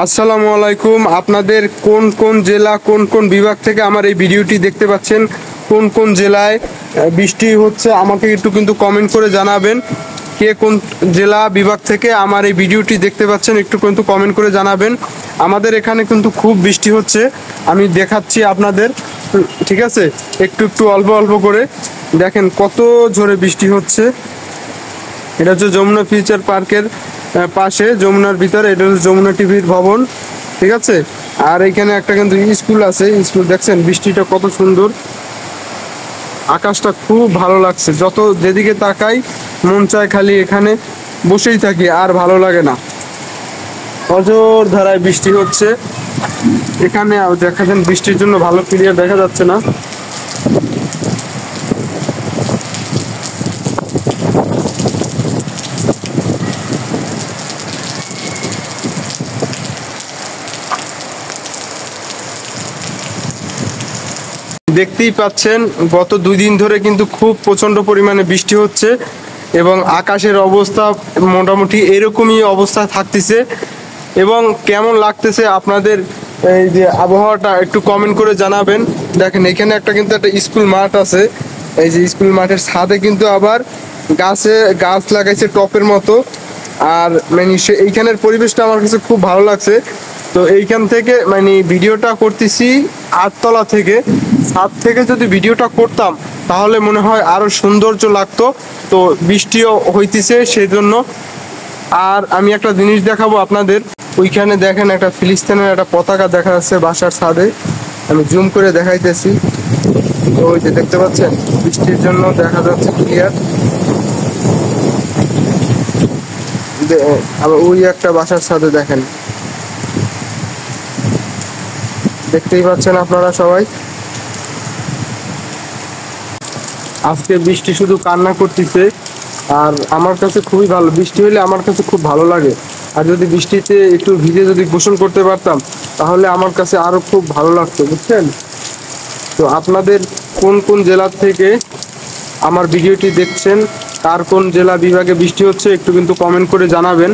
আসসালামু আলাইকুম। আপনাদের কোন কোন জেলা কোন কোন বিভাগ থেকে আমার এই ভিডিওটি দেখতে পাচ্ছেন, কোন কোন জেলায় বৃষ্টি হচ্ছে আমাকে একটু কিন্তু কমেন্ট করে জানাবেন। কে কোন জেলা বিভাগ থেকে আমার এই ভিডিওটি দেখতে পাচ্ছেন একটু কিন্তু কমেন্ট করে জানাবেন। আমাদের এখানে কিন্তু খুব বৃষ্টি হচ্ছে, আমি দেখাচ্ছি আপনাদের, ঠিক আছে? একটু একটু অল্প অল্প করে দেখেন কত জোরে বৃষ্টি হচ্ছে। এটা হচ্ছে যমুনা ফিউচার পার্কের পাশে, যমুনার ভিতরে। এটা হচ্ছে যমুনা টিভির ভবন, ঠিক আছে? আর এখানে একটা কিন্তু স্কুল আছে, স্কুল দেখছেন বৃষ্টিটা কত সুন্দর, আকাশটা খুব ভালো লাগছে। যত যেদিকে তাকাই মন চায় খালি এখানে বসেই থাকি, আর ভালো লাগে না। অজোর ধারায় বৃষ্টি হচ্ছে এখানে, দেখাচ্ছেন বৃষ্টির জন্য ভালো ক্লিয়ার দেখা যাচ্ছে না। দেখতেই পাচ্ছেন গত 2 দিন ধরে কিন্তু খুব প্রচন্ড পরিমাণে বৃষ্টি হচ্ছে এবং আকাশের অবস্থা মোটামুটি এরকমই অবস্থা থাকতেছে। এবং কেমন লাগতেছে আপনাদের এই যে আবহাওয়াটা একটু কমেন্ট করে জানাবেন। দেখেন এখানে কিন্তু একটা স্কুল মাঠ আছে, এই যে স্কুল মাঠের ছাদে কিন্তু আবার গাছ লাগাইছে টপের মতো। আর মানে এইখানের পরিবেশটা আমার কাছে খুব ভালো লাগছে। তো এইখান থেকে মানে ভিডিওটা করতেছি 8তলা থেকে। ছাদ থেকে যদি ভিডিওটা করতাম তাহলে মনে হয় আরো সৌন্দর্য লাগতো। তো বৃষ্টিও হইতেছে সেই জন্য। আর আমি একটা জিনিস দেখাবো আপনাদের, ওইখানে দেখেন একটা ফিলিস্তিনের একটা পতাকা দেখা যাচ্ছে বাসার ছাদে। আমি জুম করে দেখাইতেছি, ওই যে দেখতে পাচ্ছেন বৃষ্টির জন্য দেখা যাচ্ছে ক্লিয়ার। আবার ওই একটা বাসার ছাদে দেখেন, দেখতেই পাচ্ছেন আপনারা সবাই। আজকে বৃষ্টি শুধু কান্না করতেছে, আর আমার কাছে খুবই ভালো। বৃষ্টি হলে আমার কাছে খুব ভালো লাগে। আর যদি বৃষ্টিতে একটু ভিজে যদি গোসল করতে পারতাম তাহলে আমার কাছে আরো খুব ভালো লাগতো, বুঝছেন? তো আপনাদের কোন কোন জেলা থেকে আমার ভিডিওটি দেখছেন, কার কোন জেলা বিভাগে বৃষ্টি হচ্ছে একটু কিন্তু কমেন্ট করে জানাবেন।